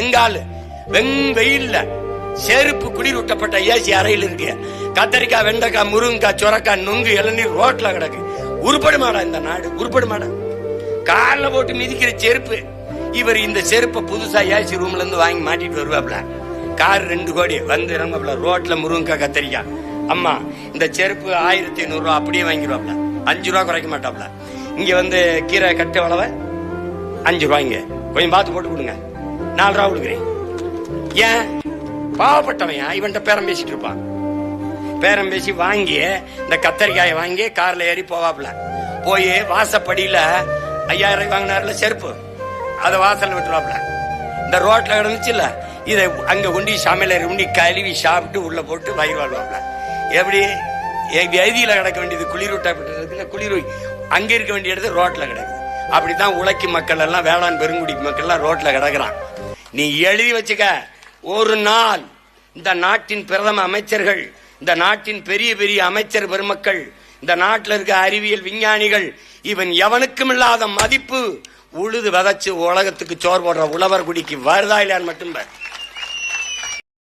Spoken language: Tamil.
எங்காலு வெயில்ல செருப்பு குளிரூட்டப்பட்ட ஏசி அறையில் இருக்கு. கத்தரிக்காய், வெண்டைக்காய், முருங்கைக்காய், சொரக்காய், நுங்கு, இளநீர் ரோட்ல கிடக்கு. உருப்படுமாடா இந்த நாடு? உருப்படுமாடா? கார்ல போட்டு மிதிக்கிற செருப்பு. இவர் இந்த செருப்பை புதுசா ஏசி ரூம்ல இருந்து வாங்கி மாட்டிட்டு வருவாப்ல. கார் 2 கோடி வந்து இறங்கப்பல. ரோட்ல முருங்கைக்காய், கத்தரிக்காய். அம்மா இந்த செருப்பு 1500 ரூபா அப்படியே வாங்கிடுவாப்ல. 5 ரூபா குறைக்க மாட்டாப்ல. இங்க வந்து கீரை கட்ட வளவ 5 ரூபாய்ங்க, கொஞ்சம் பார்த்து போட்டு கொடுங்க, 4 ரூபா கொடுக்குறேன். ஏன்? பாவப்பட்டவன் இவன்ட்ட பேரம் பேசிட்டு இருப்பான். பேரம் பேசி வாங்கி இந்த கத்தரிக்காயை வாங்கி கார்ல ஏறி போவாப்ல. போய் வாசப்படியில 5000 வாங்கினார்ல செருப்பு, அதை வாசல்ல விட்டுருவாப்ல. இந்த ரோட்ல கிடந்துச்சு இல்ல, இதை அங்க கொண்டு சமையல உண்டி கழுவி சாப்பிட்டு உள்ள போட்டு வயிறு வாழ்வாப்ல. எப்படி எதியில கிடக்க வேண்டியது குளிரூட்டப்பட்டு குளிர் அங்க இருக்க வேண்டிய இடத்துல ரோட்ல கிடக்குது. அப்படித்தான் உழைக்கும் மக்கள் எல்லாம், வேளாண் பெருங்குடி மக்கள் எல்லாம் ரோட்ல கிடக்குறான். நீ எழுதி வச்சுக்க, ஒரு நாள் இந்த நாட்டின் பிரதம அமைச்சர்கள், இந்த நாட்டின் பெரிய பெரிய அமைச்சர் பெருமக்கள், இந்த நாட்டில் இருக்க அறிவியல் விஞ்ஞானிகள், இவன் எவனுக்கும் இல்லாத மதிப்பு உழுது விதைச்சு உலகத்துக்கு சோறு போடுற உழவர் குடிக்கு வருதா இல்லையான்னு மட்டும்